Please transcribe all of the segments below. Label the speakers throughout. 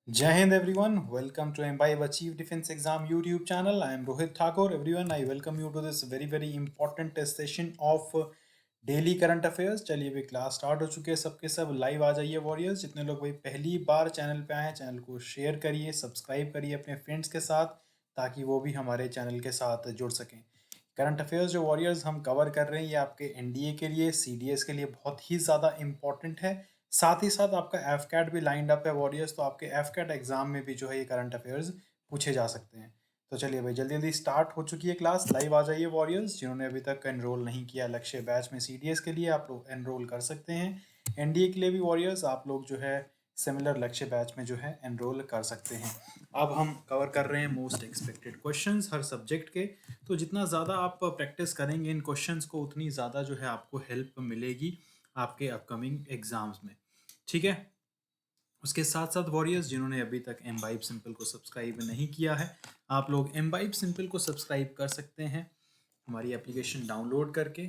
Speaker 1: Jai Hind everyone, welcome to Imbibe Achieve Defense Exam YouTube channel. I am Rohit Thakur. Everyone, I welcome you to this very important session of daily current affairs. चलिए भाई class start हो चुके हैं, सबके सब live आ जाइए warriors. जितने लोग भाई पहली बार चैनल पे आए हैं, चैनल को शेयर करिए, सब्सक्राइब करिए अपने फ्रेंड्स के साथ, ताकि वो भी हमारे चैनल के साथ जुड़ सकें। करंट अफेयर्स जो वॉरियर्स हम कवर कर रहे हैं, ये आपके एनडीए के लिए, सीडीएस के लिए बहुत ही ज़्यादा इंपॉर्टेंट है। साथ ही साथ आपका एफकैट भी लाइंड अप है वॉरियर्स, तो आपके एफकैट एग्जाम में भी जो है ये करंट अफेयर्स पूछे जा सकते हैं। तो चलिए भाई जल्दी जल्दी स्टार्ट हो चुकी है क्लास, लाइव आ जाइए वॉरियर्स। जिन्होंने अभी तक एनरोल नहीं किया लक्ष्य बैच में सीडीएस के लिए, आप लोग एनरोल कर सकते हैं। एनडीए के लिए भी वॉरियर्स आप लोग जो है सिमिलर लक्ष्य बैच में जो है एनरोल कर सकते हैं। अब हम कवर कर रहे हैं मोस्ट एक्सपेक्टेड क्वेश्चंस हर सब्जेक्ट के। तो जितना ज़्यादा आप प्रैक्टिस करेंगे इन क्वेश्चंस को, उतनी ज़्यादा जो है आपको हेल्प मिलेगी आपके अपकमिंग एग्जाम्स में। ठीक है, उसके साथ साथ वॉरियर्स जिन्होंने अभी तक एम्बाइब सिंपल को सब्सक्राइब नहीं किया है, आप लोग एम्बाइब सिंपल को सब्सक्राइब कर सकते हैं हमारी एप्लीकेशन डाउनलोड करके।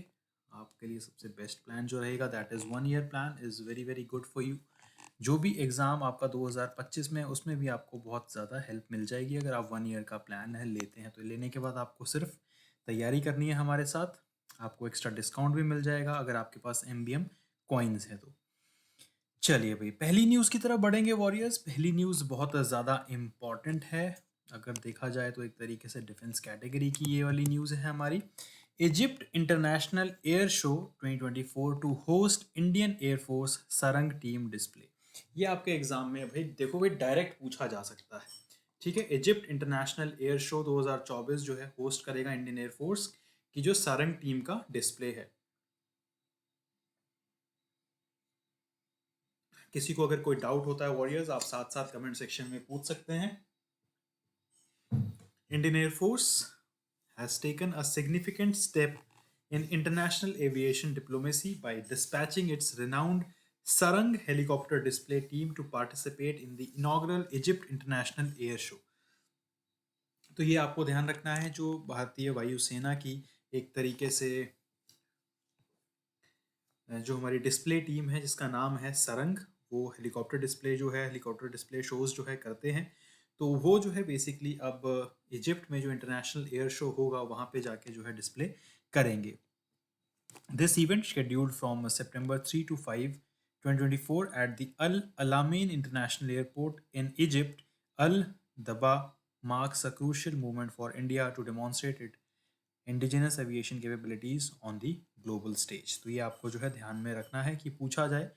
Speaker 1: आपके लिए सबसे बेस्ट प्लान जो रहेगा that is 1 year plan, is very good for you. जो भी एग्ज़ाम आपका 2025 में, उसमें भी आपको बहुत ज़्यादा हेल्प मिल जाएगी अगर आप 1 ईयर का प्लान है लेते हैं। तो लेने के बाद आपको सिर्फ तैयारी करनी है हमारे साथ, आपको एक्स्ट्रा डिस्काउंट भी मिल जाएगा अगर आपके पास MBM कॉइन्स है तो। चलिए भाई पहली न्यूज़ की तरफ बढ़ेंगे वॉरियर्स। पहली न्यूज़ बहुत ज़्यादा इम्पॉर्टेंट है, अगर देखा जाए तो एक तरीके से डिफेंस कैटेगरी की ये वाली न्यूज़ है हमारी। Egypt international air show 2024 to host Indian air force Sarang team display. ये आपके एग्जाम में भाई देखो भाई डायरेक्ट पूछा जा सकता है। ठीक है, इजिप्ट इंटरनेशनल एयर शो 2024 जो है होस्ट करेगा इंडियन एयरफोर्स की जो सरंग टीम का डिस्प्ले है। किसी को अगर कोई डाउट होता है वॉरियर्स, आप साथ साथ कमेंट सेक्शन में पूछ सकते हैं। Indian air force has taken a significant step in international aviation diplomacy by dispatching its renowned Sarang helicopter display team to participate in the inaugural Egypt International Air Show। तो ये आपको ध्यान रखना है, जो भारतीय वायुसेना की एक तरीके से जो हमारी डिस्प्ले टीम है जिसका नाम है सरंग, वो हेलीकॉप्टर डिस्प्ले जो है, हेलीकॉप्टर डिस्प्ले शोज़ जो है करते हैं। तो वो जो है बेसिकली अब इजिप्ट में जो इंटरनेशनल एयर शो होगा वहाँ पे जाके जो है डिस्प्ले करेंगे। This event scheduled from September 3 to 5, 2024 at the Al Alamein International Airport in Egypt, Al Daba marks a crucial moment for India to demonstrate its indigenous aviation capabilities on the global stage. तो ये आपको जो है ध्यान में रखना है कि पूछा जाए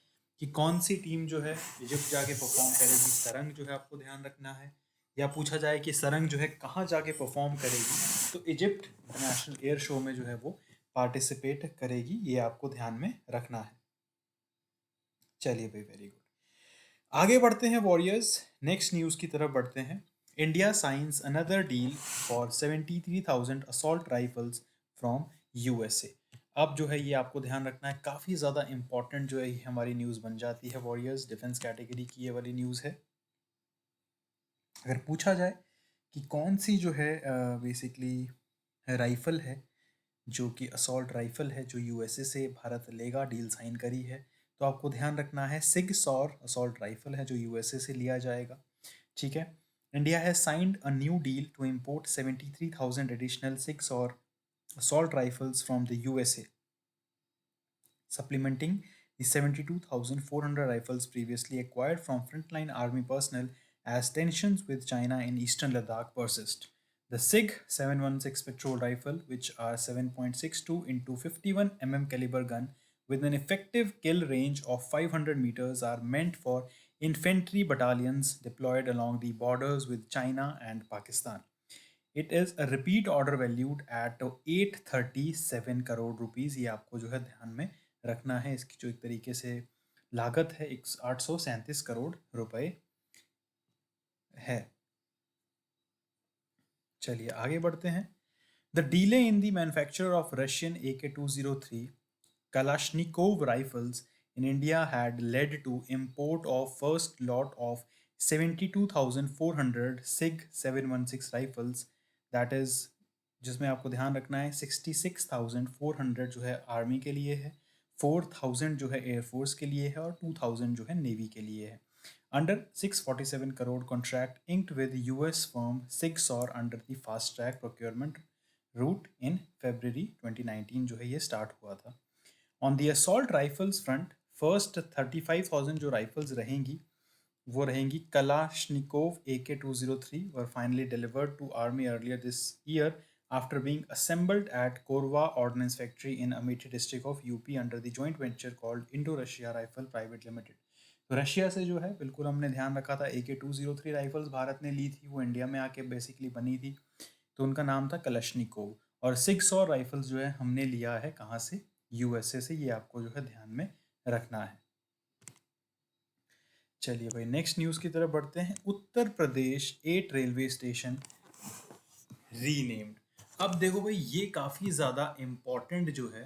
Speaker 1: कि कौन सी टीम जो है इजिप्ट जाके परफॉर्म करेगी, सरंग जो है आपको ध्यान रखना है। या पूछा जाए कि सरंग जो है कहाँ जाके परफॉर्म करेगी, तो इजिप्ट इंटरनेशनल एयर शो में जो है वो पार्टिसिपेट करेगी, ये आपको ध्यान में रखना है। चलिए भाई वेरी गुड, आगे बढ़ते हैं वॉरियर्स, नेक्स्ट न्यूज़ की तरफ बढ़ते हैं। India science another deal for 73,000 assault rifles from USA. अब जो है ये आपको ध्यान रखना है, काफ़ी ज़्यादा इंपॉर्टेंट जो है ये हमारी न्यूज़ बन जाती है वॉरियर्स। डिफेंस कैटेगरी की ये वाली न्यूज़ है। अगर पूछा जाए कि कौन सी जो है बेसिकली राइफ़ल है जो कि असॉल्ट राइफ़ल है जो यूएसए से भारत लेगा, डील साइन करी है, तो आपको ध्यान रखना है सिग सॉर असॉल्ट राइफ़ल है जो यूएसए से लिया जाएगा। ठीक है, India has signed a new deal to import 73,000 additional SIG SAR assault rifles from the USA, supplementing the 72,400 rifles previously acquired from frontline army personnel as tensions with China in eastern Ladakh persist. The SIG 716 patrol rifle, which are 7.62 into 51 caliber gun with an effective kill range of 500 meters, are meant for infantry battalions deployed along the borders with China and Pakistan. It is a repeat order valued at 837 crore rupees. ये आपको जो है ध्यान में रखना है, इसकी जो एक तरीके से लागत है 837 करोड़ रुपए है। चलिए आगे बढ़ते हैं। The delay in the manufacture of Russian AK-203 Kalashnikov rifles in India had led to import of first lot of 72,400 SIG 716 rifles, that is, जिसमें आपको ध्यान रखना है 66,400 जो है आर्मी के लिए है, 4,000 जो है एयरफोर्स के लिए है और 2,000 जो है नेवी के लिए है, under 647 crore contract inked with US firm SIGSAUR under the fast track procurement route in February 2019 जो है ये स्टार्ट हुआ था. On the assault rifles front first 35,000 जो राइफल्स रहेंगी वो रहेंगी Kalashnikov AK-203 were finally delivered to army earlier this year after being assembled at Korva Ordnance Factory in Amethi district of UP under the joint venture called Indo-Russia Rifle Private Limited. तो Russia से जो है बिल्कुल हमने ध्यान रखा था AK-203 rifles Bharat ने ली थी, वो इंडिया में आके बेसिकली बनी थी, तो उनका नाम था कलशनिकोव. और 600 राइफल्स जो है हमने लिया है कहाँ से, यूएसए से, ये आपको जो है ध्यान में रखना है. चलिए भाई नेक्स्ट न्यूज़ की तरफ बढ़ते हैं. Uttar Pradesh 8 railway station renamed. अब देखो भाई ये काफ़ी ज़्यादा इम्पॉर्टेंट जो है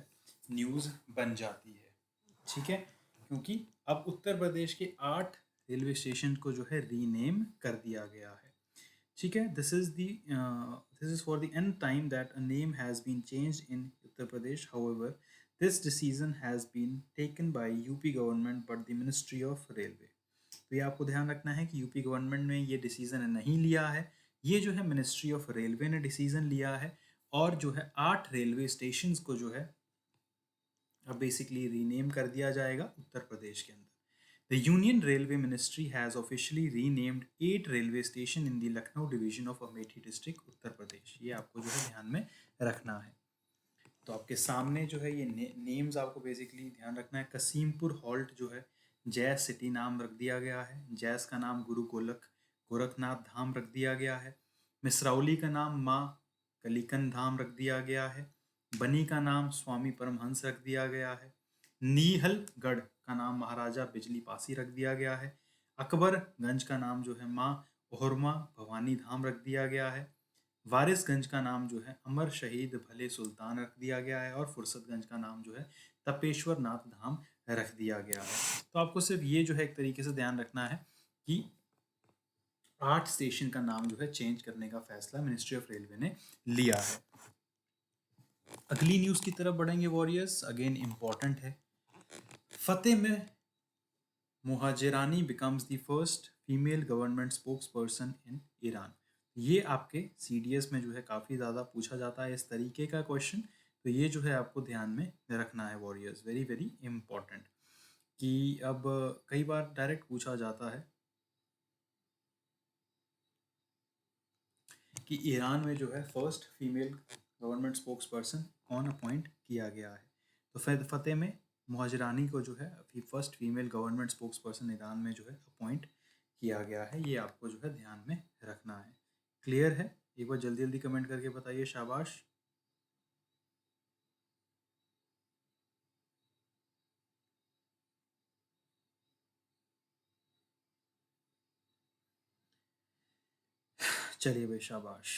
Speaker 1: न्यूज़ बन जाती है, ठीक है, क्योंकि अब उत्तर प्रदेश के 8 रेलवे स्टेशन को जो है रीनेम कर दिया गया है, ठीक है. This is for the n time that a name has been changed in Uttar Pradesh. However this decision has been taken by UP government but the ministry of railway. तो ये आपको ध्यान रखना है कि यूपी गवर्नमेंट ने ये डिसीजन नहीं लिया है, ये जो है मिनिस्ट्री ऑफ रेलवे ने डिसीजन लिया है. और जो है 8 रेलवे स्टेशन को जो है अब बेसिकली रीनेम कर दिया जाएगा उत्तर प्रदेश के अंदर. The Union Railway Ministry has officially renamed 8 railway station in the Lucknow division of Amethi district, Uttar Pradesh. ये आपको जो है ध्यान में रखना है. तो आपके सामने जो है ये नेम्स आपको बेसिकली ध्यान रखना है. कसीमपुर हॉल्ट जो है जैस सिटी नाम रख दिया गया है. जैस का नाम गुरु गोरखनाथ धाम रख दिया गया है. मिसरौली का नाम माँ कलिकन धाम रख दिया गया है. बनी का नाम स्वामी परमहंस रख दिया गया है. नीहलगढ़ का नाम महाराजा बिजली पासी रख दिया गया है. अकबरगंज का नाम जो है माँ ओहरमा भवानी धाम रख दिया गया है. वारिसगंज का नाम जो है अमर शहीद भले सुल्तान रख दिया गया है. और फुर्सतगंज का नाम जो है तपेश्वर नाथ धाम रख दिया गया है. तो आपको सिर्फ ये जो है एक तरीके से ध्यान रखना है कि 8 स्टेशन का नाम जो है चेंज करने का फैसला मिनिस्ट्री ऑफ रेलवे ने लिया है. अगली न्यूज़ की तरफ बढ़ेंगे वॉरियर्स. अगेन इम्पॉर्टेंट है. Fatemeh Mohajerani becomes the first female government spokes person in Iran. ये आपके CDS में जो है काफ़ी ज़्यादा पूछा जाता है इस तरीके का क्वेश्चन. तो ये जो है आपको ध्यान में रखना है वॉरियर्स, वेरी वेरी इम्पॉर्टेंट. कि अब कई बार डायरेक्ट पूछा जाता है कि ईरान में जो है first female government spokes person कौन अपॉइंट किया गया है. तो फतेह में मुहाजिरानी को जो है first female government spokes person Iran में जो है अपॉइंट किया गया है. ये आपको जो है ध्यान में रखना है. क्लियर है? एक बार जल्दी जल्दी कमेंट करके बताइए. शाबाश. चलिए भाई शाबाश.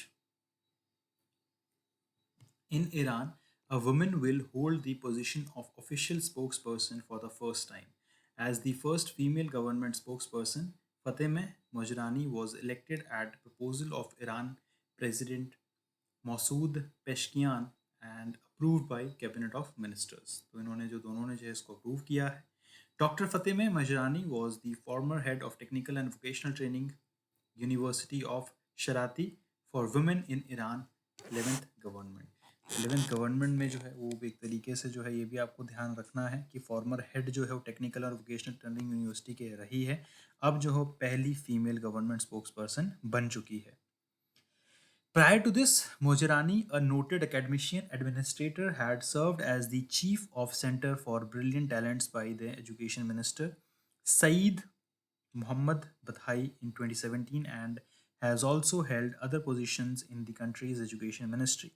Speaker 1: In Iran, a woman will hold the position of official spokesperson for the first time. As the first female government spokesperson, Fatemeh Mojrani was elected at proposal of Iran President Masoud Peshkian and approved by Cabinet of Ministers. तो इन्होंने जो दोनों ने जो है इसको approve किया है. Dr. Fatemeh Mojrani was the former head of technical and vocational training University of Sharati for women in Iran 11th government. 11th government में जो है वो भी एक तरीके से जो है ये भी आपको ध्यान रखना है कि फॉर्मर हेड जो है वो टेक्निकल और वोकेशनल ट्रेनिंग यूनिवर्सिटी के रही है. अब जो हो पहली फीमेल गवर्नमेंट स्पोक्स पर्सन बन चुकी है. Prior to this, Mojrani, a noted academician administrator, had served as the chief of Center for Brilliant Talents by the Education Minister Saeed Muhammad Bathai in 2017 and has also held other positions in the country's education ministry.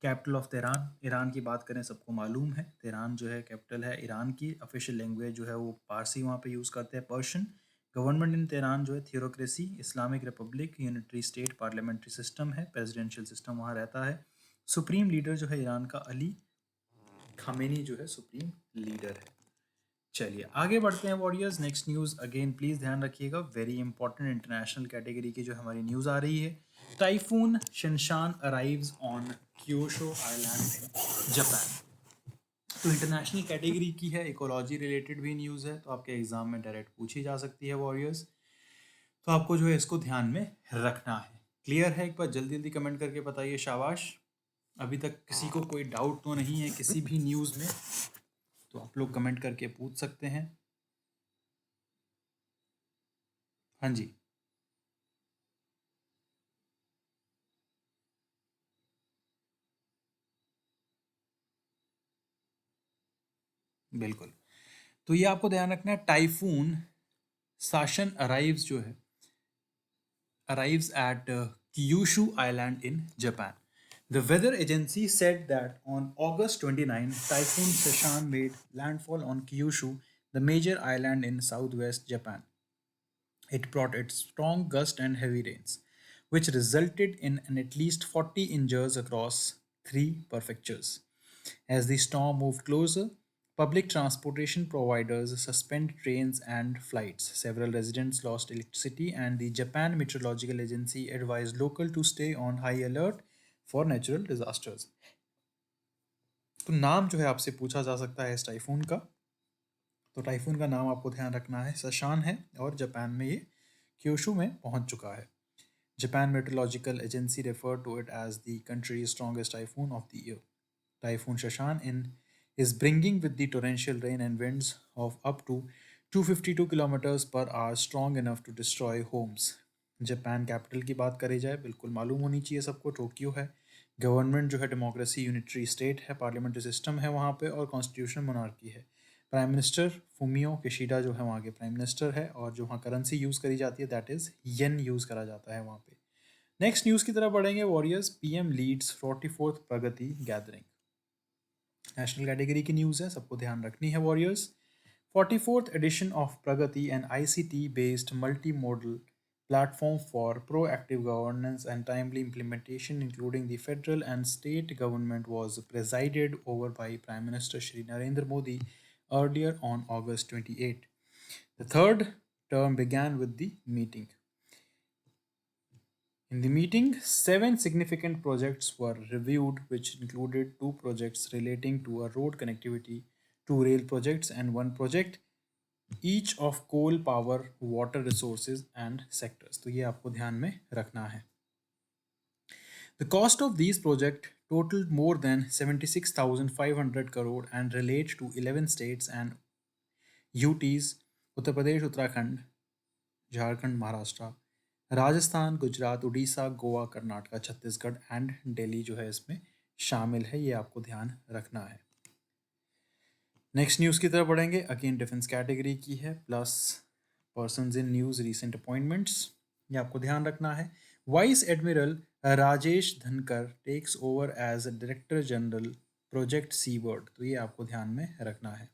Speaker 1: Capital of Tehran. Iran की बात करें सबको मालूम है Tehran जो है capital है Iran की. ऑफिशियल लैंग्वेज जो है वो पारसी वहाँ पे यूज़ करते हैं, पर्शियन. गवर्नमेंट इन तेहरान जो है theocracy, Islamic Republic, unitary state parliamentary system है, प्रेसिडेंशियल सिस्टम वहाँ रहता है. सुप्रीम लीडर जो है ईरान का अली खामेनी जो है सुप्रीम लीडर है। चलिए आगे बढ़ते हैं warriors. Next news again please ध्यान रखिएगा, वेरी इंपॉर्टेंट इंटरनेशनल कैटेगरी की जो हमारी न्यूज़ आ रही है। Typhoon Shanshan arrives on Kyushu island in Japan. So international category की है, इकोलॉजी रिलेटेड भी न्यूज़ है, तो आपके एग्जाम में डायरेक्ट पूछी जा सकती है वॉरियर्स। तो आपको जो है इसको ध्यान में रखना है। क्लियर है? एक बार जल्दी जल्दी कमेंट करके बताइए, शाबाश। अभी तक किसी को कोई डाउट तो नहीं है किसी भी न्यूज़ में? तो आप लोग कमेंट करके पूछ सकते हैं। हाँ जी, बिल्कुल। तो ये आपको ध्यान रखना है, टाइफून साशन अराइव्स जो है arrives at Kyushu Island in Japan. The weather agency said that on August 29, Typhoon Sashan made landfall on Kyushu, the major island in southwest Japan. It brought its strong gusts and heavy rains, which resulted in an at least 40 injuries across three prefectures. As the storm moved closer, public transportation providers suspended trains and flights. Several residents lost electricity, and the Japan Meteorological Agency advised locals to stay on high alert for natural disasters. तो नाम जो है आपसे पूछा जा सकता है इस टाइफून का। तो टाइफून का नाम आपको ध्यान रखना है, सशान है, और जापान में ये क्योशु में पहुंच चुका है। Japan Meteorological Agency referred to it as the country's strongest typhoon of the year. Typhoon Shashan is bringing with the torrential rain and winds of up to 252 kilometers per hour, strong enough to destroy homes. Japan capital की बात करी जाए, बिल्कुल मालूम होनी चाहिए सबको, Tokyo है। गवर्नमेंट जो है डेमोक्रेसी यूनिटरी स्टेट है, पार्लियामेंट्री सिस्टम है वहाँ पे, और कॉन्स्टिट्यूशन मोनार्की है। प्राइम मिनिस्टर फूमियो किशिडा जो है वहाँ के प्राइम मिनिस्टर है, और जो वहाँ करेंसी यूज़ करी जाती है दैट इज़ येन यूज़ करा जाता है वहाँ पे। नेक्स्ट न्यूज़ की तरफ बढ़ेंगे वॉरियर्स। पीएम लीड्स 44th प्रगति गैदरिंग। नेशनल कैटेगरी की न्यूज़ है, सबको ध्यान रखनी है warriors. 44th edition of Pragati, an ICT based multimodal platform for proactive governance and timely implementation, including the federal and state government, was presided over by Prime Minister Shri Narendra Modi earlier on August 28. The third term began with the meeting. In the meeting, 7 significant projects were reviewed, which included 2 projects relating to a road connectivity, 2 rail projects, and 1 project each of coal power, water resources, and sectors. तो ये आपको ध्यान में रखना है. The cost of these projects totaled more than 76,500 crore and relate to 11 states and UTs: Uttar Pradesh, Uttarakhand, Jharkhand, Maharashtra, Rajasthan, Gujarat, Orissa, Goa, Karnataka, Chhattisgarh and Delhi जो है इसमें शामिल है। ये आपको ध्यान रखना है। नेक्स्ट न्यूज़ की तरफ बढ़ेंगे, अगेन डिफेंस कैटेगरी की है, plus persons in news recent appointments, ये आपको ध्यान रखना है। Vice admiral Rajesh Dhankar takes over as director general project seabird, तो ये आपको ध्यान में रखना है।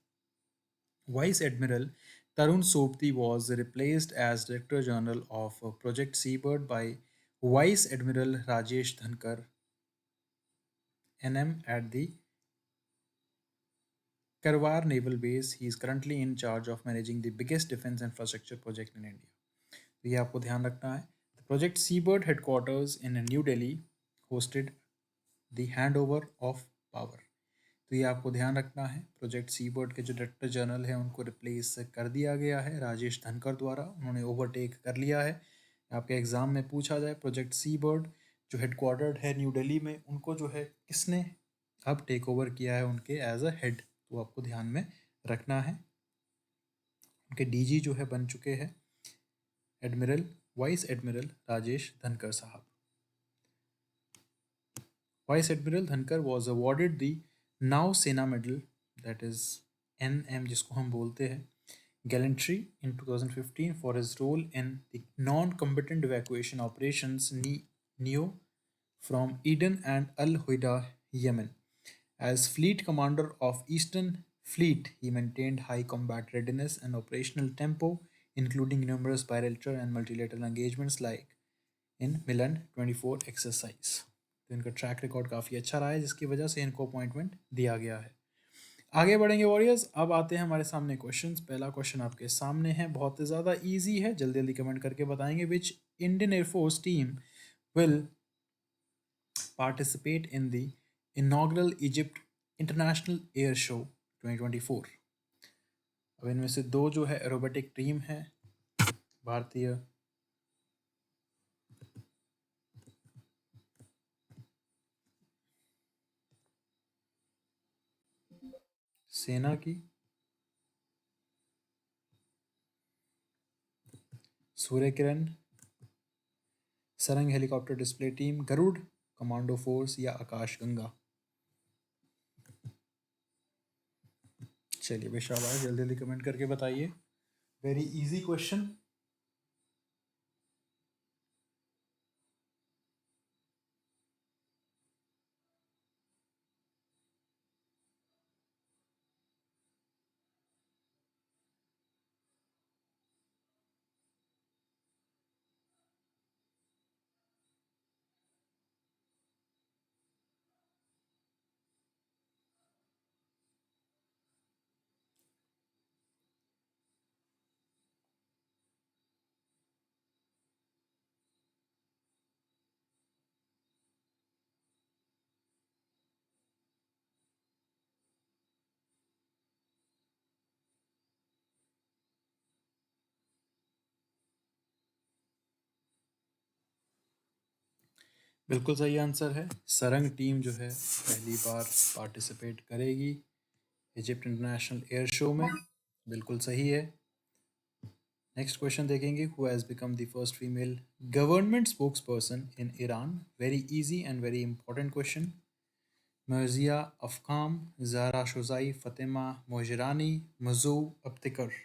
Speaker 1: Vice Admiral Tarun Sobti was replaced as Director General of Project Seabird by Vice Admiral Rajesh Dhankar, NM, at the Karwar Naval Base. He is currently in charge of managing the biggest defense infrastructure project in India. तो ये आपको ध्यान रखना है। The Project Seabird headquarters in New Delhi hosted the handover of power. तो ये आपको ध्यान रखना है। प्रोजेक्ट सीबर्ड के जो डायरेक्टर जनरल हैं उनको रिप्लेस कर दिया गया है राजेश धनकर द्वारा, उन्होंने ओवरटेक कर लिया है। आपके एग्ज़ाम में पूछा जाए प्रोजेक्ट सीबर्ड जो हेडक्वार्टर्ड है न्यू दिल्ली में, उनको जो है किसने अब टेक ओवर किया है उनके एज अ हेड, तो आपको ध्यान में रखना है। उनके डीजी जो है बन चुके हैं admiral vice admiral Rajesh Dhankar साहब। Vice admiral Dhankar was awarded the Nau Sena medal, that is NM जिसको हम बोलते हैं, gallantry in 2015 for his role in the non combatant evacuation operations NEO from Eden and Al Huda, Yemen. As fleet commander of Eastern Fleet, he maintained high combat readiness and operational tempo, including numerous bilateral and multilateral engagements like in Milan 24 exercise. तो इनका track record काफ़ी अच्छा रहा है, जिसकी वजह से इनको अपॉइंटमेंट दिया गया है। आगे बढ़ेंगे वॉरियर्स। अब आते हैं हमारे सामने क्वेश्चंस। पहला क्वेश्चन आपके सामने है, बहुत ज़्यादा इजी है, जल्दी जल्दी कमेंट करके बताएंगे। Which Indian air force team will participate in the inaugural Egypt international air show 2024? अब इनमें से दो जो है एरोबेटिक टीम है भारतीय सेना की, Surya Kiran Sarang helicopter display team, Garud commando force या आकाश गंगा। चलिए भाई शाबाश, जल्दी जल्दी कमेंट करके बताइए। Very easy question. बिल्कुल सही आंसर है, सरंग टीम जो है पहली बार पार्टिसिपेट करेगी इजिप्ट इंटरनेशनल एयर शो में। बिल्कुल सही है। नेक्स्ट क्वेश्चन देखेंगे। Who has become the first female government spokes person in Iran? Very easy and very important question. Marzieh Afkham, Zahra Shojaei, Fatemeh Mohajerani, Masoumeh Ebtekar.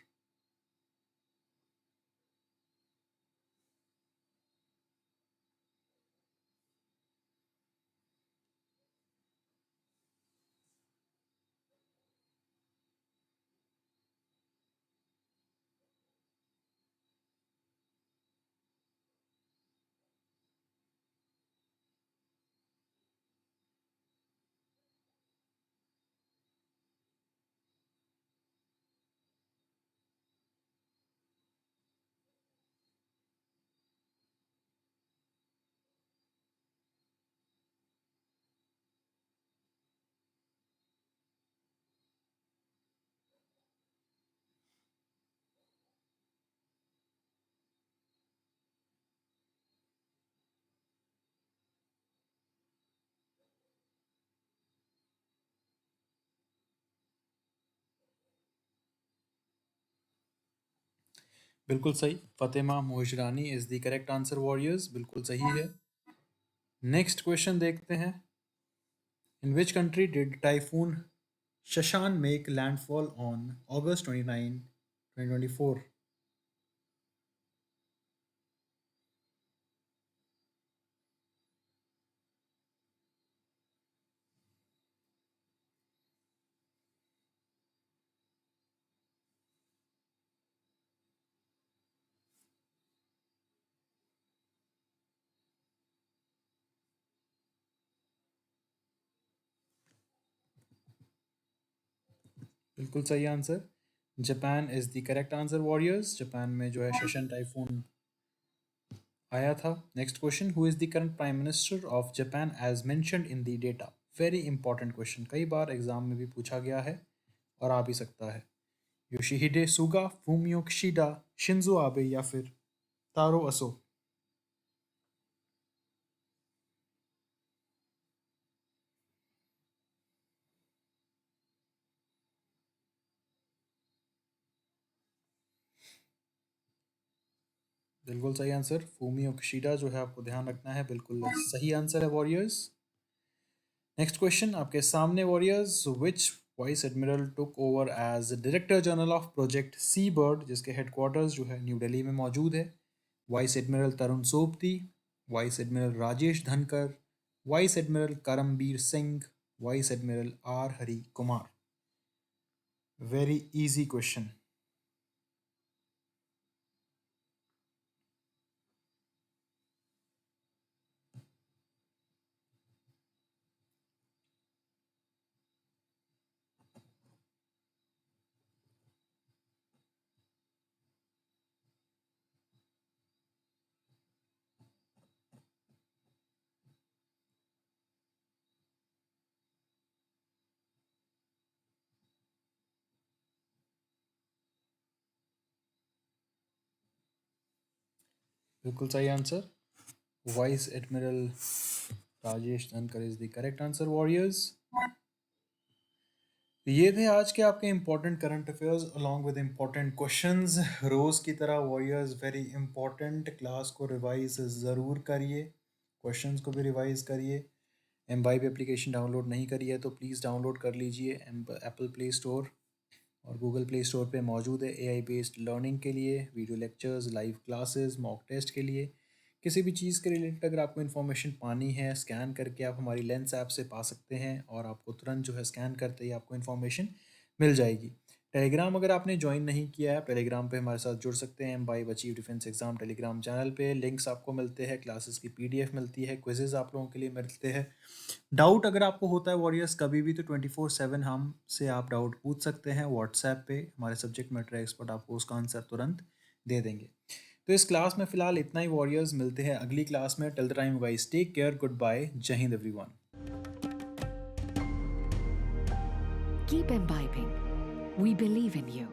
Speaker 1: बिल्कुल सही, Fatemeh Mohajerani is the correct answer warriors, बिल्कुल सही है। Next question देखते हैं। In which country did typhoon Shanshan make landfall on August 29, 2024? बिल्कुल सही answer, Japan is the correct answer warriors. Japan में जो है शशन टाइफून आया था। Next question. Who is the current prime minister of Japan as mentioned in the data? Very important question, कई बार exam में भी पूछा गया है और आ भी सकता है। योशिहिडे सुगा, फूमियो किशिडा, शिंजो आबे या फिर तारो असो। बिल्कुल सही आंसर, फूमियो किशिडा जो है आपको ध्यान रखना है, बिल्कुल सही आंसर है वॉरियर्स। नेक्स्ट क्वेश्चन आपके सामने warriors. Which vice admiral took over as director general of project sea bird, जिसके हेडक्वार्टर्स जो है न्यू दिल्ली में मौजूद है? Vice admiral Tarun Sobti, vice admiral Rajesh Dhankar, vice admiral Karambir Singh, vice admiral R Hari Kumar. Very easy question. बिल्कुल सही answer. Vice admiral Rajesh Dhankar is the correct answer warriors. ये थे आज के आपके important current affairs along with important questions. रोज की तरह वॉरियर्स वेरी इंपॉर्टेंट, क्लास को रिवाइज ज़रूर करिए, क्वेश्चंस को भी रिवाइज करिए। एम्बाइब एप्लीकेशन डाउनलोड नहीं करी है तो प्लीज़ डाउनलोड कर लीजिए। एप्पल प्ले स्टोर और गूगल प्ले स्टोर पे मौजूद है एआई बेस्ड लर्निंग के लिए, video lectures, live classes, mock test के लिए। किसी भी चीज़ के रिलेटेड अगर आपको इन्फॉर्मेशन पानी है, स्कैन करके आप हमारी लेंस ऐप से पा सकते हैं और आपको तुरंत जो है स्कैन करते ही आपको इन्फॉर्मेशन मिल जाएगी। टेलीग्राम अगर आपने ज्वाइन नहीं किया है, आप टेलीग्राम पे हमारे साथ जुड़ सकते हैं। Imbibe achieve defence exam Telegram channel पे लिंक्स आपको मिलते हैं, क्लासेस की पीडीएफ मिलती है, क्विजेज आप लोगों के लिए मिलते हैं। डाउट अगर आपको होता है वॉरियर्स कभी भी तो 24/7 हमसे आप डाउट पूछ सकते हैं व्हाट्सएप पे। हमारे सब्जेक्ट मैटर एक्सपर्ट आपको उसका आंसर तुरंत दे देंगे। तो इस क्लास में फिलहाल इतना ही वॉरियर्स, मिलते हैं अगली क्लास में। Till the time guys, take care, good bye, जय हिंद everyone.
Speaker 2: Keep imbibing. We believe in you.